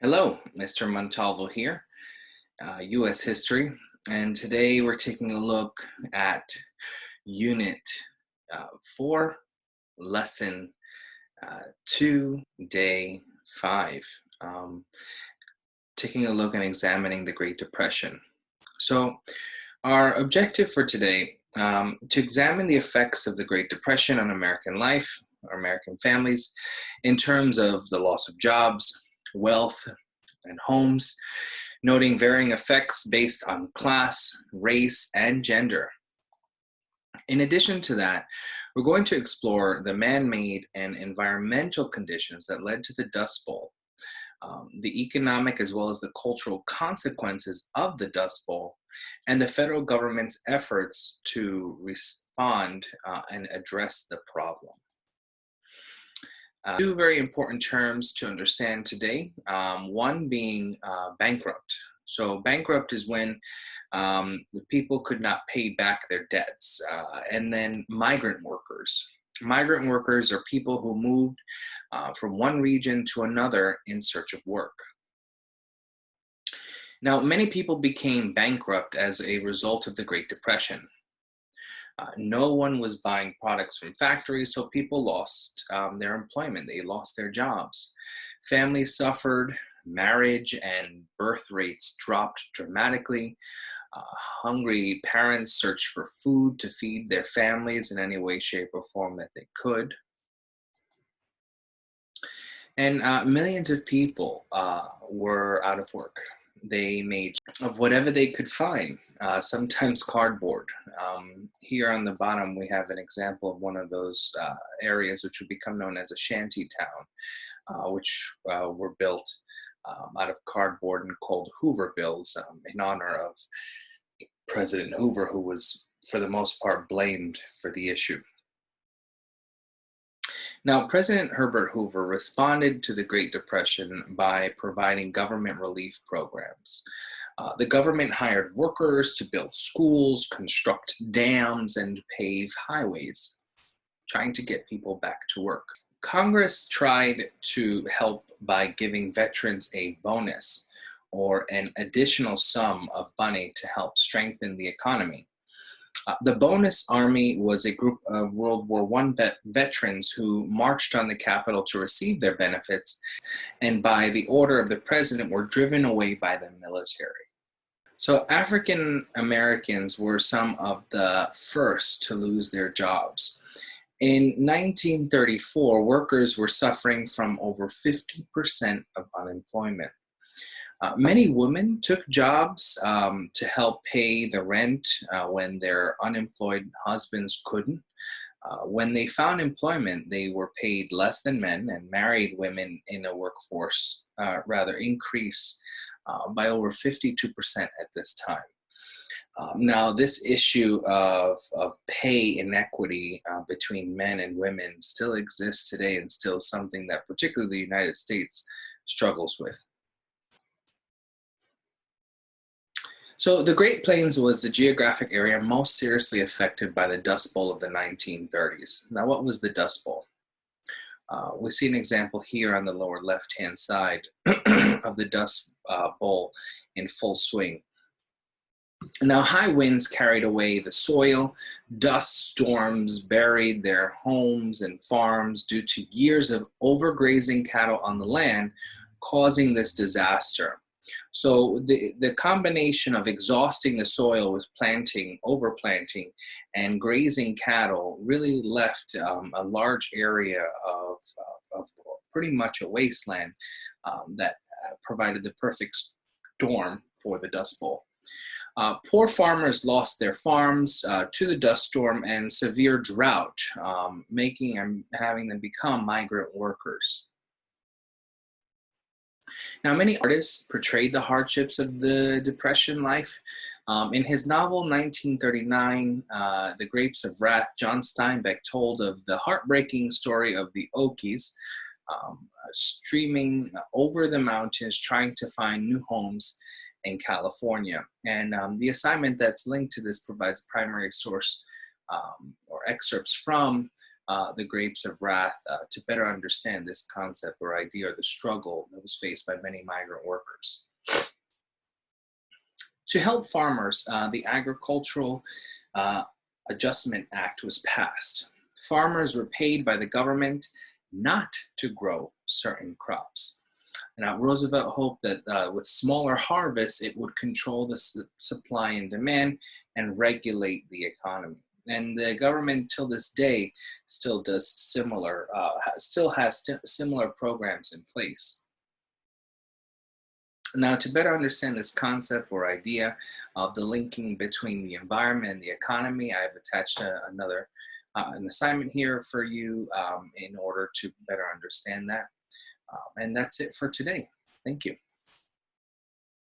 Hello, Mr. Montalvo here, U.S. History, and today we're taking a look at Unit 4, Lesson 2, Day 5, um, taking a look and examining the Great Depression. So our objective for today, to examine the effects of the Great Depression on American life, or American families, in terms of the loss of jobs, wealth, and homes, noting varying effects based on class, race, and gender. In addition to that, we're going to explore the man-made and environmental conditions that led to the Dust Bowl, the economic as well as the cultural consequences of the Dust Bowl, and the federal government's efforts to respond and address the problem. Two very important terms to understand today, one being bankrupt. So bankrupt is when the people could not pay back their debts. And then migrant workers. Migrant workers are people who moved from one region to another in search of work. Now, many people became bankrupt as a result of the Great Depression. No one was buying products from factories, so people lost their employment. They lost their jobs. Families suffered, marriage and birth rates dropped dramatically. Hungry parents searched for food to feed their families in any way, shape, or form that they could. And millions of people were out of work. They made of whatever they could find, sometimes cardboard. Here on the bottom, we have an example of one of those areas which would become known as a shantytown, which were built out of cardboard and called Hoovervilles in honor of President Hoover, who was, for the most part, blamed for the issue. Now, President Herbert Hoover responded to the Great Depression by providing government relief programs. The government hired workers to build schools, construct dams, and pave highways, trying to get people back to work. Congress tried to help by giving veterans a bonus or an additional sum of money to help strengthen the economy. The Bonus Army was a group of World War I veterans who marched on the Capitol to receive their benefits, and by the order of the president were driven away by the military. So African Americans were some of the first to lose their jobs. In 1934, workers were suffering from over 50% of unemployment. Many women took jobs to help pay the rent when their unemployed husbands couldn't. When they found employment, they were paid less than men, and married women in a workforce increased by over 52% at this time. Now, this issue of pay inequity between men and women still exists today, and still something that particularly the United States struggles with. So the Great Plains was the geographic area most seriously affected by the Dust Bowl of the 1930s. Now, what was the Dust Bowl? We see an example here on the lower left-hand side of the Dust Bowl in full swing. Now, high winds carried away the soil. Dust storms buried their homes and farms due to years of overgrazing cattle on the land, causing this disaster. So the combination of exhausting the soil with planting, overplanting, and grazing cattle really left a large area of pretty much a wasteland that provided the perfect storm for the Dust Bowl. Poor farmers lost their farms to the dust storm and severe drought, making and having them become migrant workers. Now, many artists portrayed the hardships of the Depression life. In his novel 1939, The Grapes of Wrath, John Steinbeck told of the heartbreaking story of the Okies streaming over the mountains trying to find new homes in California. And the assignment that's linked to this provides a primary source or excerpts from The Grapes of Wrath, to better understand this concept or idea or the struggle that was faced by many migrant workers. To help farmers, the Agricultural uh, Adjustment Act was passed. Farmers were paid by the government not to grow certain crops. Now, Roosevelt hoped that with smaller harvests, it would control the supply and demand and regulate the economy. And the government, till this day, still does similar, still has similar programs in place. Now, to better understand this concept or idea of the linking between the environment and the economy, I've attached an assignment here for you in order to better understand that. And that's it for today. Thank you.